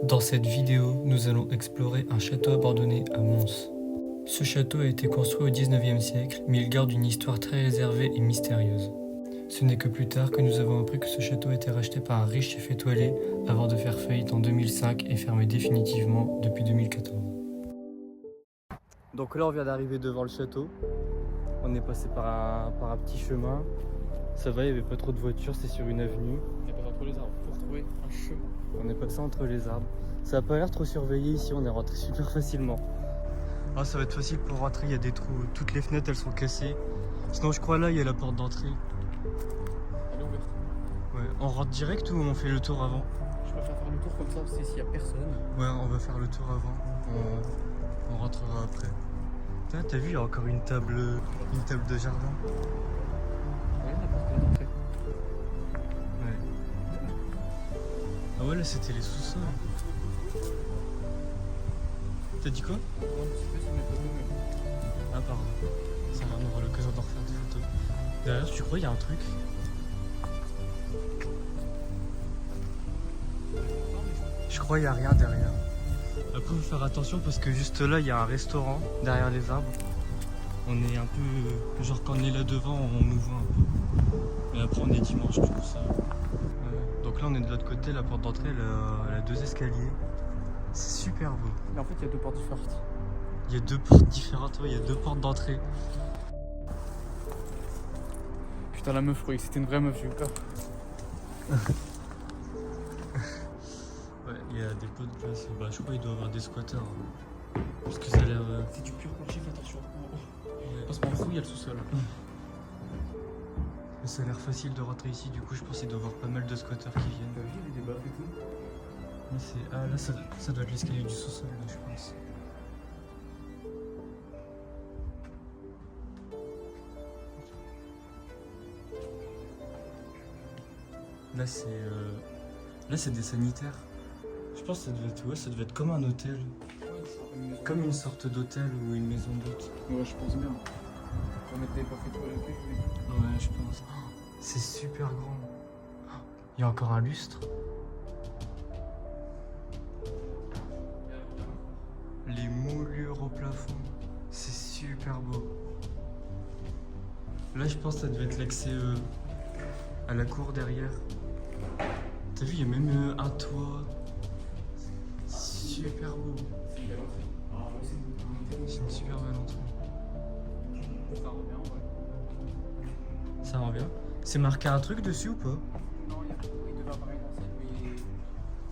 Dans cette vidéo, nous allons explorer un château abandonné à Mons. Ce château a été construit au 19e siècle, mais il garde une histoire très réservée et mystérieuse. Ce n'est que plus tard que nous avons appris que ce château a été racheté par un riche chef étoilé avant de faire faillite en 2005 et fermé définitivement depuis 2014. Donc là on vient d'arriver devant le château. On est passé par un petit chemin. Ça va, il n'y avait pas trop de voitures, c'est sur une avenue. On est passé entre les arbres pour trouver un chemin. On est passé entre les arbres. Ça n'a pas l'air trop surveillé ici, on est rentré super facilement. Ah, ça va être facile pour rentrer, il y a des trous, toutes les fenêtres elles sont cassées. Sinon je crois là il y a la porte d'entrée. Elle est ouverte. Ouais, on rentre direct ou on fait le tour avant? Je préfère faire le tour comme ça, c'est s'il n'y a personne. Ouais, on va faire le tour avant, on rentrera après. Putain, t'as vu, il y a encore une table de jardin. Regarde la porte d'entrée. Ouais. Ah ouais, là c'était les sous-sols. T'as dit quoi? On voit un petit peu si on est pas nous. Ah pardon, ça va, on aura l'occasion d'en refaire des photos. Derrière, tu crois il y a un truc? Je crois il n'y a rien derrière. Après faut faire attention parce que juste là il y a un restaurant derrière les arbres. On est un peu, genre quand on est là devant on nous voit un peu. Mais après on est dimanche du coup ça. Donc là on est de l'autre côté, la porte d'entrée elle a deux escaliers. C'est super beau. Mais en fait, il y a deux portes différentes. Il y a deux portes différentes, ouais, il y a deux portes d'entrée. Putain, la meuf, je croyais que c'était une vraie meuf, j'ai eu peur. Ouais, il y a des pots de place. Bah, je crois qu'il doit y avoir des squatteurs. Hein. Parce que ça a l'air. C'est du pur plancher, fais attention. Ouais. Parce qu'en dessous, il y a le sous-sol. Mais ça a l'air facile de rentrer ici, du coup, je pense qu'il doit y avoir pas mal de squatteurs qui viennent. T'as vu, il y a des baffes et tout. Mais c'est. Ah, là, ça doit être l'escalier du sous-sol, là, je pense. Là, c'est. Là, c'est des sanitaires. Je pense que ça devait être, ouais, ça devait être comme un hôtel. Comme une sorte d'hôtel ou une maison d'hôte. Ouais, je pense bien. On mettre des baffes et tout à la clé. Ouais, je pense. Oh, c'est super grand. Oh, il y a encore un lustre. Les moulures au plafond. C'est super beau. Là, je pense que ça devait être l'accès à la cour derrière. T'as vu, il y a même un toit. Super beau. C'est une belle entrée. Ah ouais, C'est une super belle entrée. Ça revient, ouais. Ça revient. C'est marqué un truc dessus ou pas? Non, il devait avoir une enseigne, mais.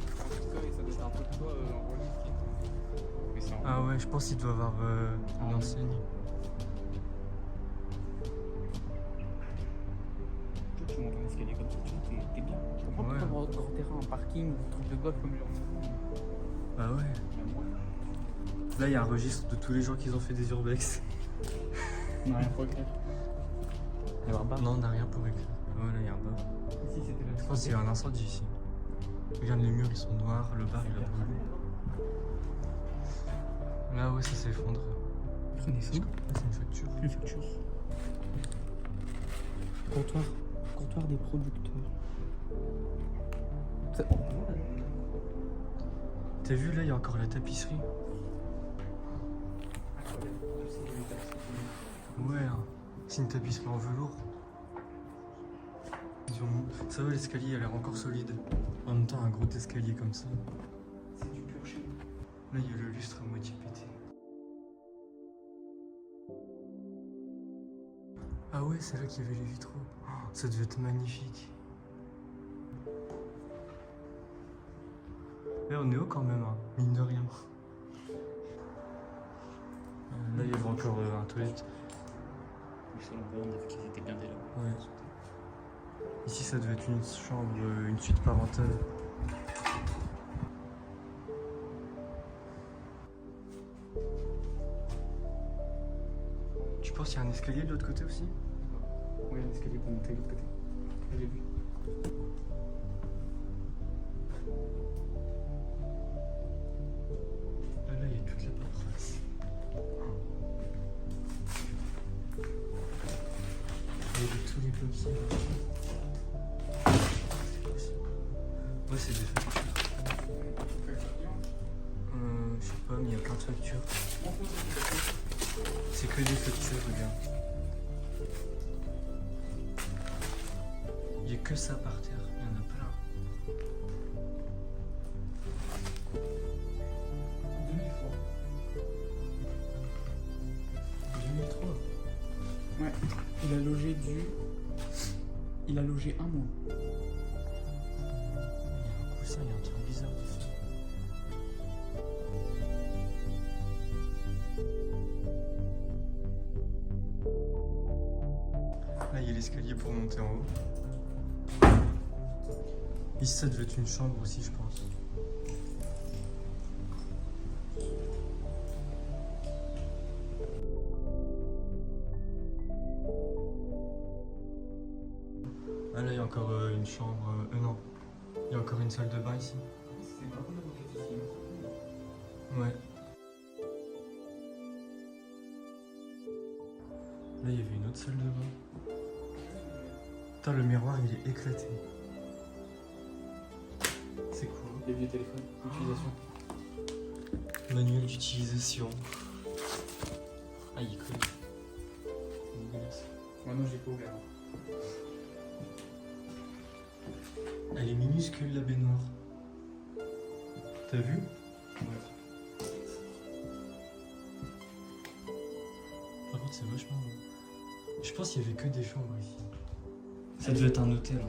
En tout cas, ça doit être un peu de quoi en relief qui est. Mais c'est en. Ah ouais, je pense qu'il doit avoir une enseigne. Tu montes un escalier comme ça, t'es bien. Je comprends Ouais. pourquoi le grand terrain, un parking, un truc de golf comme genre. Ah ouais. Même moi. Là, il y a un registre de tous les gens qui ont fait des urbex. On n'a rien pour écrire. Il y a un bar. Non, on n'a rien pour écrire. Ouais, là, il y a un bar. Ici, c'était le. Je pense qu'il y a un incendie ici. Regarde, les murs, ils sont noirs, le bar, il a brûlé. Là, ouais, ça s'effondre. Prenez ça. C'est une facture. Une facture. Comptoir des producteurs. Ça... T'as vu, là, il y a encore la tapisserie. Ouais, hein. C'est une tapisserie en velours. Ça va, l'escalier a l'air encore solide. En même temps, un gros escalier comme ça. C'est du pur chez nous. Là, il y a le lustre à moitié pété. Ah ouais, c'est là qu'il y avait les vitraux. Oh, ça devait être magnifique. Là, on est haut quand même, hein. Mine de rien. Là, il y avait encore un toilette. Le salon on a vu qu'ils étaient blindés là. Ouais. Ici, ça devait être une chambre, une suite parentale. Tu penses qu'il y a un escalier de l'autre côté aussi? Oui, il y a un escalier pour monter de l'autre côté. Je l'ai vu. Là, il y a toute la paperasse. Il y a tous les papiers. Ouais, c'est des factures. pommes, il y a plein de factures. C'est que des factures, regarde. Il n'y a que ça par terre, il y en a plein. 2003. 2003. Ouais. Il a logé Il a logé un mois. Il y a un coussin, il y a un truc bizarre dessus. Là, il y a l'escalier pour monter en haut. Ici, ça devait être une chambre aussi, je pense. Ah, là, il y a encore une chambre. Non, il y a encore une salle de bain ici. C'est vraiment de moquette ici. Ouais. Là, il y avait une autre salle de bain. Putain, le miroir, il est éclaté. C'est cool. Les vieux téléphones, utilisation. Manuel d'utilisation. Ah, il colle. C'est dégueulasse. Maintenant, j'ai pas ouvert. Elle est minuscule, la baignoire. T'as vu? Ouais. Par contre, c'est vachement beau. Je pense qu'il y avait que des chambres ici. Ça devait être un hôtel.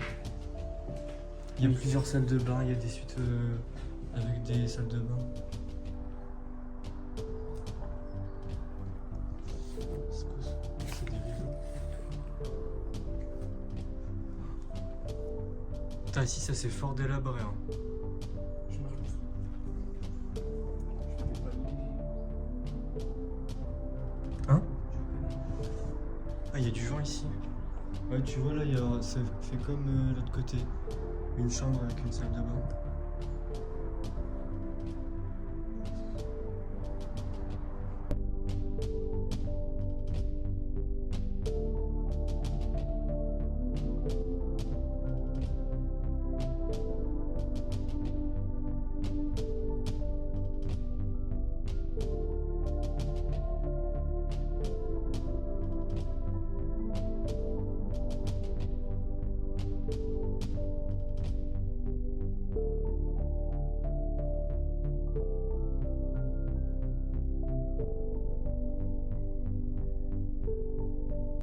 Il y a plusieurs salles de bain, il y a des suites avec des salles de bain. C'est quoi ça? C'est des vélos. Putain, ici ça c'est fort délabré. Hein. Je me retrouve. Je t'ai pas mis. Hein? Ah, il y a du vent ici. Ouais, tu vois là, ça fait comme l'autre côté. Une chambre avec une salle de bain.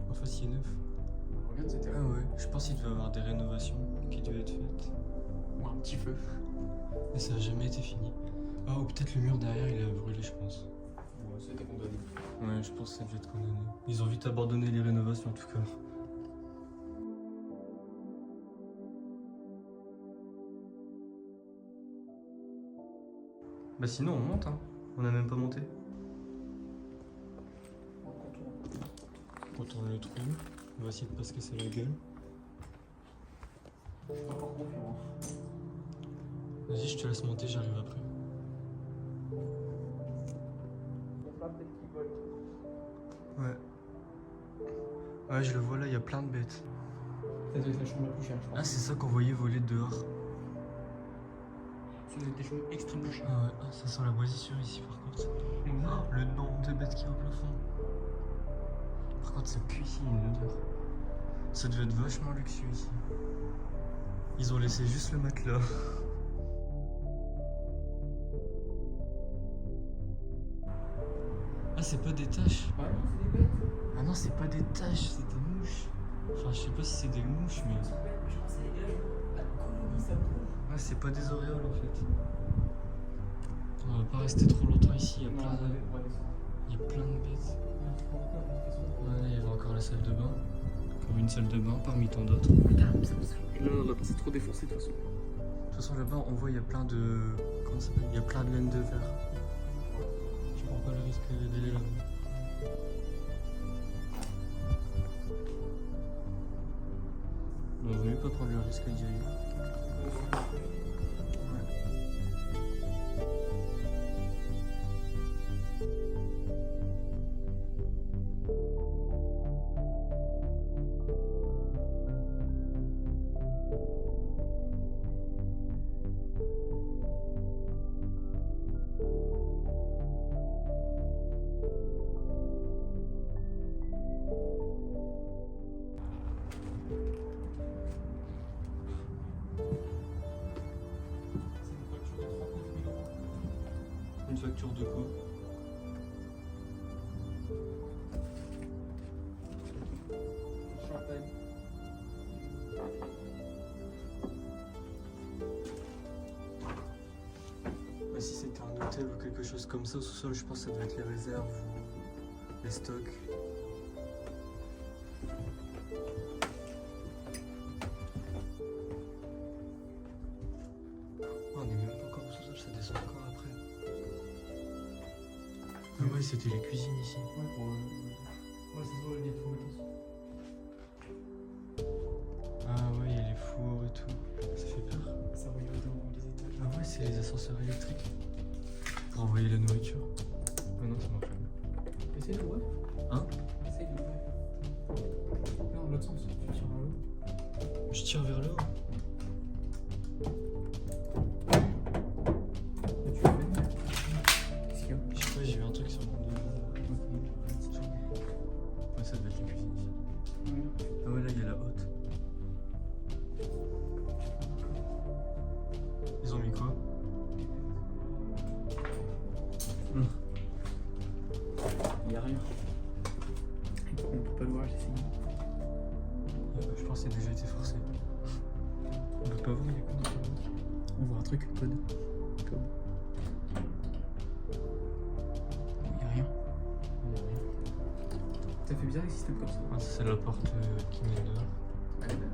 Enfin, c'est neuf. Regarde, c'était Ah ouais, je pense qu'il devait y avoir des rénovations qui devaient être faites. ou un petit feu. Mais ça n'a jamais été fini. Ah, ou peut-être le mur derrière il a brûlé, je pense. Ouais, c'était condamné. Ouais, je pense que ça devait être condamné. Ils ont vite abandonné les rénovations en tout cas. Bah sinon on monte, hein. On n'a même pas monté. On contourne le trou. On va essayer de pas se casser la gueule. Je suis pas encore confiant. Vas-y, je te laisse monter, j'arrive après. Ouais. Ouais, je le vois là, il y a plein de bêtes. Ça doit être la chambre la plus chère, je pense. Ah, c'est ça qu'on voyait voler dehors. Ça doit être des chambres extrêmement chères. Ah ouais, ah, ça sent la moisissure ici par contre. Oh, le nombre de bêtes qui est au plafond. Par contre, ça pue ici, il y a une odeur. Ça devait être vachement luxueux ici. Ils ont laissé juste le matelas. Ah, c'est pas des taches. Bah non, c'est des bêtes. Ah non, c'est pas des taches, c'est des mouches. Enfin, je sais pas si c'est des mouches, mais. C'est bête, mais je pensais, la colonie, ça bouge. Ouais, c'est pas des auréoles en fait. On va pas rester trop longtemps ici, il y a Non, plein on de, va descendre. il y a plein de bêtes. Ouais, Ouais, il y avait encore la salle de bain. Encore une salle de bain parmi tant d'autres. non, là-bas, c'est trop défoncé de toute façon. De toute façon, là-bas, on voit, il y a plein de. Comment ça s'appelle? Il y a plein de laine de verre. Je prends pas le risque d'aller là-bas. On vaut mieux pas prendre le risque d'y aller. facture de quoi? Champagne. Bah, si c'était un hôtel ou quelque chose comme ça, au sous-sol, je pense que ça doit être les réserves ou les stocks. Oh, on est même pas encore au sous-sol, ça descend encore après. Ah ouais, c'était les cuisines ici. Ouais, pour. Ouais, ça se voit, les fours et tout. Ah ouais, il y a les fours et tout. Ça fait peur. Ça regarde dans les étages. Ah ouais, c'est les ascenseurs électriques. Pour envoyer la nourriture. Ah non, ça marche pas. Essaye de l'ouvrir. Hein? Essaye de l'ouvrir. Non, dans l'autre sens, tu tires vers le haut. Je tire vers le haut. Et tu fais. Qu'est-ce qu'il y a? Je sais pas, j'ai vu un truc sur mon dos. Ouais, ça doit être les cuisines ici. Ouais. Ah ouais, là, il y a la haute. Ils ont mis quoi? Il y a rien. On peut pas l'ouvrir, j'ai essayé. Je pense que c'est déjà été forcé. On peut pas voir, il y a quoi dans la haute? On voit un truc, code. Code. Il y a rien. Il y a rien. Ça fait bizarre les systèmes comme ça. Ah, ça, c'est la porte qui mène dehors. Elle est belle.